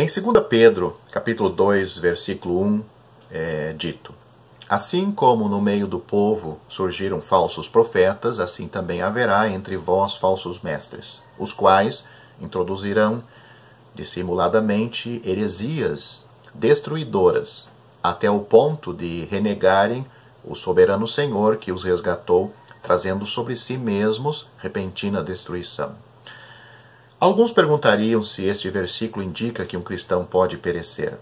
Em 2 Pedro, capítulo 2, versículo 1, é dito: assim como no meio do povo surgiram falsos profetas, assim também haverá entre vós falsos mestres, os quais introduzirão dissimuladamente heresias destruidoras, até o ponto de renegarem o soberano Senhor que os resgatou, trazendo sobre si mesmos repentina destruição. Alguns perguntariam se este versículo indica que um cristão pode perecer.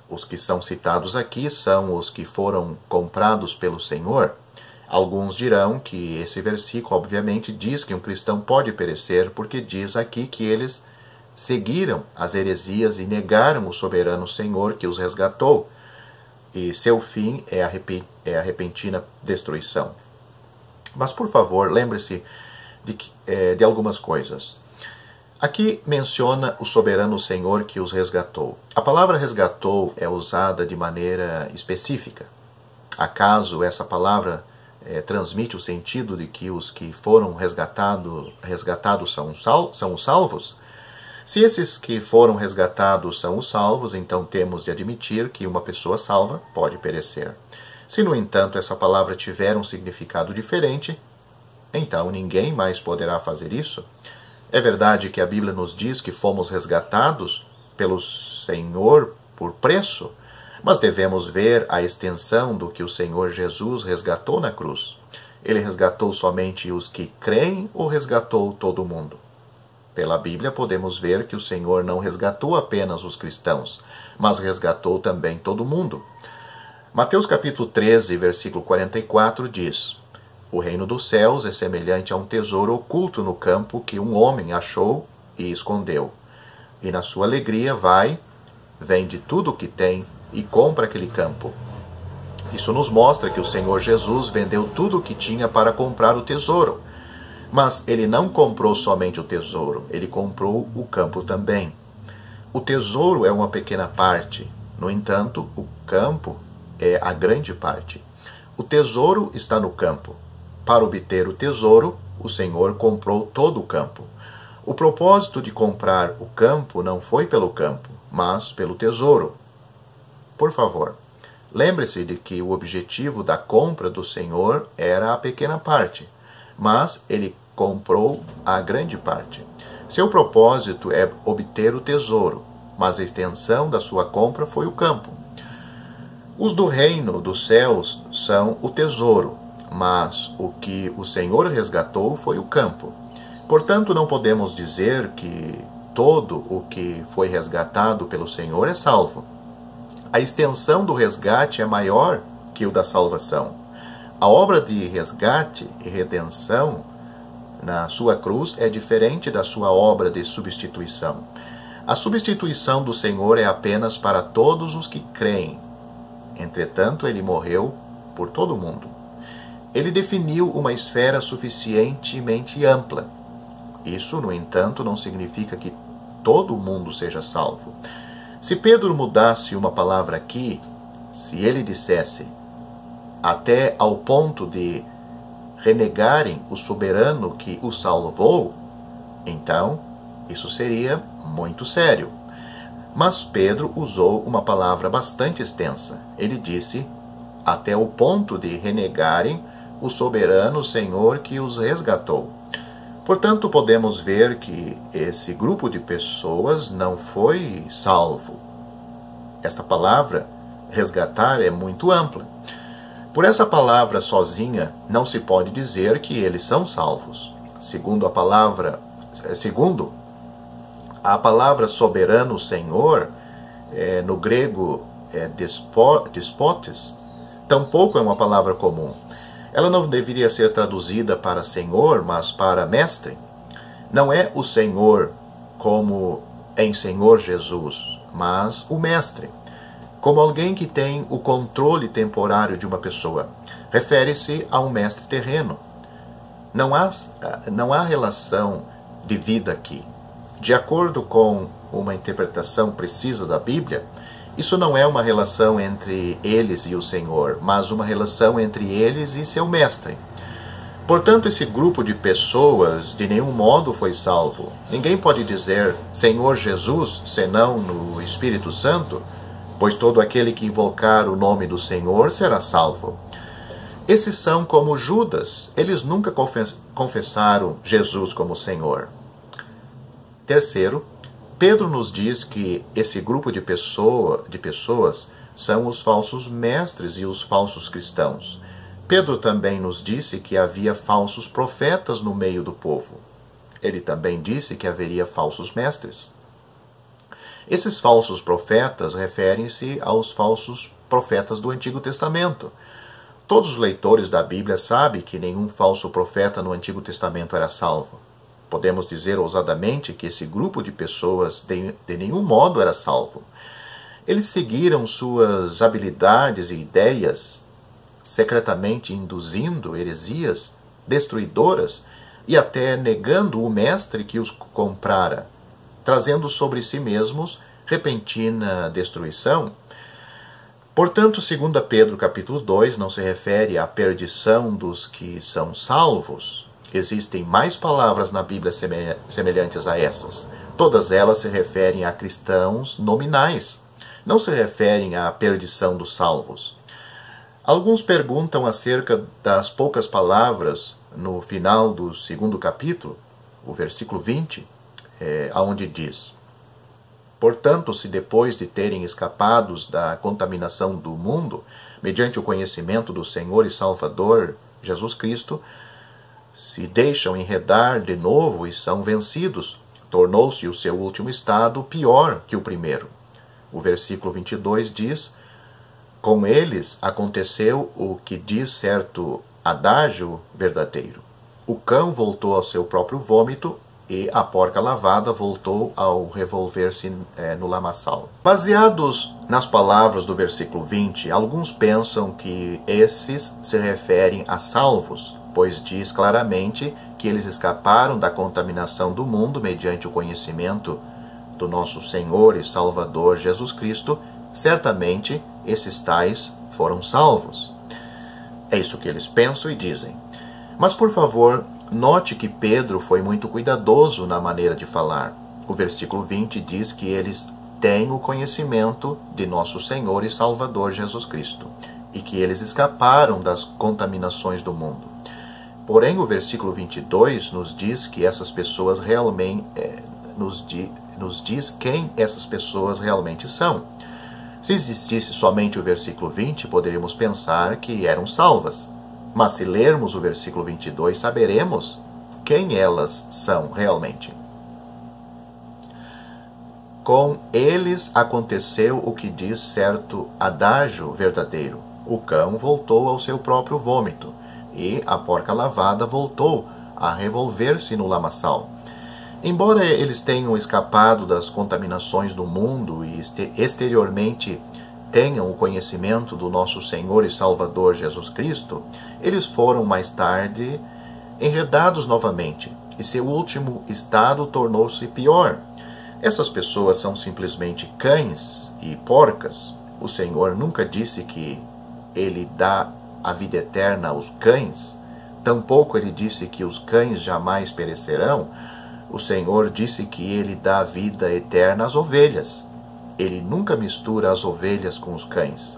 Os que são citados aqui são os que foram comprados pelo Senhor. Alguns dirão que esse versículo obviamente diz que um cristão pode perecer, porque diz aqui que eles seguiram as heresias e negaram o soberano Senhor que os resgatou, e seu fim é a repentina destruição. Mas, por favor, lembre-se de algumas coisas. Aqui menciona o soberano Senhor que os resgatou. A palavra resgatou é usada de maneira específica. Acaso essa palavra transmite o sentido de que os que foram resgatados são os salvos? Se esses que foram resgatados são os salvos, então temos de admitir que uma pessoa salva pode perecer. Se, no entanto, essa palavra tiver um significado diferente, então ninguém mais poderá fazer isso. É verdade que a Bíblia nos diz que fomos resgatados pelo Senhor por preço, mas devemos ver a extensão do que o Senhor Jesus resgatou na cruz. Ele resgatou somente os que creem ou resgatou todo mundo? Pela Bíblia podemos ver que o Senhor não resgatou apenas os cristãos, mas resgatou também todo mundo. Mateus capítulo 13, versículo 44 diz: o reino dos céus é semelhante a um tesouro oculto no campo que um homem achou e escondeu. E na sua alegria vende tudo o que tem e compra aquele campo. Isso nos mostra que o Senhor Jesus vendeu tudo o que tinha para comprar o tesouro. Mas ele não comprou somente o tesouro, ele comprou o campo também. O tesouro é uma pequena parte, no entanto, o campo é a grande parte. O tesouro está no campo. Para obter o tesouro, o Senhor comprou todo o campo. O propósito de comprar o campo não foi pelo campo, mas pelo tesouro. Por favor, lembre-se de que o objetivo da compra do Senhor era a pequena parte, mas ele comprou a grande parte. Seu propósito é obter o tesouro, mas a extensão da sua compra foi o campo. Os do reino dos céus são o tesouro, mas o que o Senhor resgatou foi o campo. Portanto, não podemos dizer que todo o que foi resgatado pelo Senhor é salvo. A extensão do resgate é maior que o da salvação. A obra de resgate e redenção na sua cruz é diferente da sua obra de substituição. A substituição do Senhor é apenas para todos os que creem. Entretanto, ele morreu por todo mundo. Ele definiu uma esfera suficientemente ampla. Isso, no entanto, não significa que todo mundo seja salvo. Se Pedro mudasse uma palavra aqui, se ele dissesse até ao ponto de renegarem o soberano que o salvou, então isso seria muito sério. Mas Pedro usou uma palavra bastante extensa. Ele disse até o ponto de renegarem o soberano Senhor que os resgatou. Portanto, podemos ver que esse grupo de pessoas não foi salvo. Esta palavra, resgatar, é muito ampla. Por essa palavra sozinha, não se pode dizer que eles são salvos. Segundo a palavra soberano Senhor, no grego despotes, tampouco é uma palavra comum. Ela não deveria ser traduzida para Senhor, mas para Mestre. Não é o Senhor como em Senhor Jesus, mas o Mestre, como alguém que tem o controle temporário de uma pessoa. Refere-se a um mestre terreno. Não há relação de vida aqui. De acordo com uma interpretação precisa da Bíblia, isso não é uma relação entre eles e o Senhor, mas uma relação entre eles e seu mestre. Portanto, esse grupo de pessoas de nenhum modo foi salvo. Ninguém pode dizer Senhor Jesus, senão no Espírito Santo, pois todo aquele que invocar o nome do Senhor será salvo. Esses são como Judas, eles nunca confessaram Jesus como Senhor. Terceiro, Pedro nos diz que esse grupo de pessoas são os falsos mestres e os falsos cristãos. Pedro também nos disse que havia falsos profetas no meio do povo. Ele também disse que haveria falsos mestres. Esses falsos profetas referem-se aos falsos profetas do Antigo Testamento. Todos os leitores da Bíblia sabem que nenhum falso profeta no Antigo Testamento era salvo. Podemos dizer ousadamente que esse grupo de pessoas de nenhum modo era salvo. Eles seguiram suas habilidades e ideias, secretamente induzindo heresias destruidoras e até negando o mestre que os comprara, trazendo sobre si mesmos repentina destruição. Portanto, 2 Pedro capítulo 2 não se refere à perdição dos que são salvos. Existem mais palavras na Bíblia semelhantes a essas. Todas elas se referem a cristãos nominais, não se referem à perdição dos salvos. Alguns perguntam acerca das poucas palavras no final do 2º capítulo, o versículo 20, onde diz: portanto, se depois de terem escapados da contaminação do mundo, mediante o conhecimento do Senhor e Salvador Jesus Cristo, se deixam enredar de novo e são vencidos, tornou-se o seu último estado pior que o primeiro. O versículo 22 diz: com eles aconteceu o que diz certo adágio verdadeiro. O cão voltou ao seu próprio vômito e a porca lavada voltou ao revolver-se no lamaçal. Baseados nas palavras do versículo 20, alguns pensam que esses se referem a salvos, pois diz claramente que eles escaparam da contaminação do mundo mediante o conhecimento do nosso Senhor e Salvador Jesus Cristo. Certamente, esses tais foram salvos. É isso que eles pensam e dizem. Mas, por favor, note que Pedro foi muito cuidadoso na maneira de falar. O versículo 20 diz que eles têm o conhecimento de nosso Senhor e Salvador Jesus Cristo e que eles escaparam das contaminações do mundo. Porém, o versículo 22 nos diz que essas pessoas realmente nos diz quem essas pessoas realmente são. Se existisse somente o versículo 20, poderíamos pensar que eram salvas. Mas se lermos o versículo 22, saberemos quem elas são realmente. Com eles aconteceu o que diz certo adágio verdadeiro. O cão voltou ao seu próprio vômito, e a porca lavada voltou a revolver-se no lamaçal. Embora eles tenham escapado das contaminações do mundo e exteriormente tenham o conhecimento do nosso Senhor e Salvador Jesus Cristo, eles foram mais tarde enredados novamente, e seu último estado tornou-se pior. Essas pessoas são simplesmente cães e porcas. O Senhor nunca disse que Ele dá a vida eterna aos cães, tampouco Ele disse que os cães jamais perecerão. O Senhor disse que Ele dá vida eterna às ovelhas. Ele nunca mistura as ovelhas com os cães.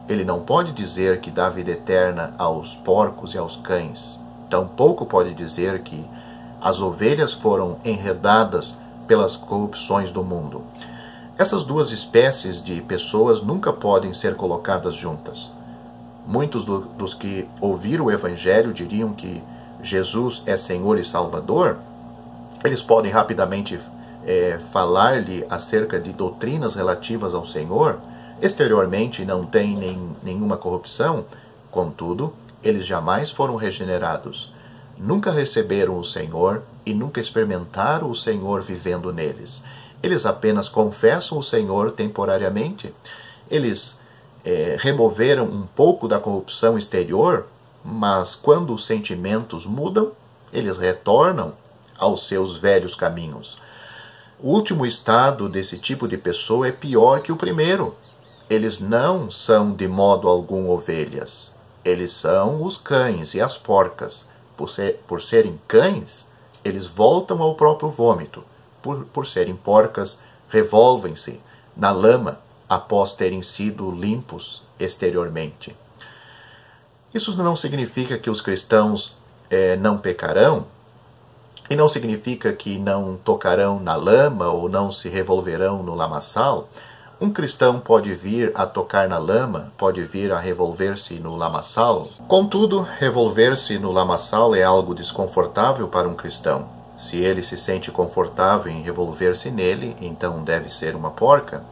Ele não pode dizer que dá vida eterna aos porcos e aos cães. Tampouco pode dizer que as ovelhas foram enredadas pelas corrupções do mundo. Essas duas espécies de pessoas nunca podem ser colocadas juntas. Muitos dos que ouviram o Evangelho diriam que Jesus é Senhor e Salvador. Eles podem rapidamente falar-lhe acerca de doutrinas relativas ao Senhor. Exteriormente não tem nenhuma corrupção, contudo, eles jamais foram regenerados. Nunca receberam o Senhor e nunca experimentaram o Senhor vivendo neles. Eles apenas confessam o Senhor temporariamente. Eles removeram um pouco da corrupção exterior, mas quando os sentimentos mudam, eles retornam aos seus velhos caminhos. O último estado desse tipo de pessoa é pior que o primeiro. Eles não são de modo algum ovelhas. Eles são os cães e as porcas. por serem cães, eles voltam ao próprio vômito. Por serem porcas, revolvem-se na lama após terem sido limpos exteriormente. Isso não significa que os cristãos não pecarão, e não significa que não tocarão na lama ou não se revolverão no lamaçal. Um cristão pode vir a tocar na lama, pode vir a revolver-se no lamaçal. Contudo, revolver-se no lamaçal é algo desconfortável para um cristão. Se ele se sente confortável em revolver-se nele, então deve ser uma porca.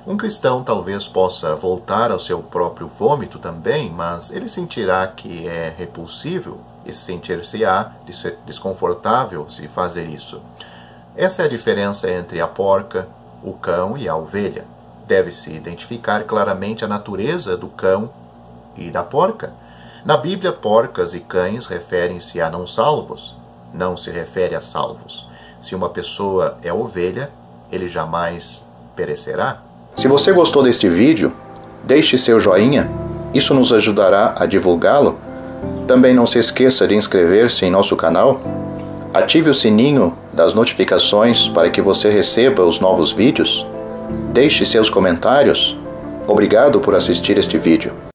Um cristão talvez possa voltar ao seu próprio vômito também, mas ele sentirá que é repulsivo e sentir-se-á desconfortável se fazer isso. Essa é a diferença entre a porca, o cão e a ovelha. Deve-se identificar claramente a natureza do cão e da porca. Na Bíblia, porcas e cães referem-se a não salvos, não se refere a salvos. Se uma pessoa é ovelha, ele jamais perecerá. Se você gostou deste vídeo, deixe seu joinha, isso nos ajudará a divulgá-lo. Também não se esqueça de inscrever-se em nosso canal, ative o sininho das notificações para que você receba os novos vídeos, deixe seus comentários. Obrigado por assistir este vídeo.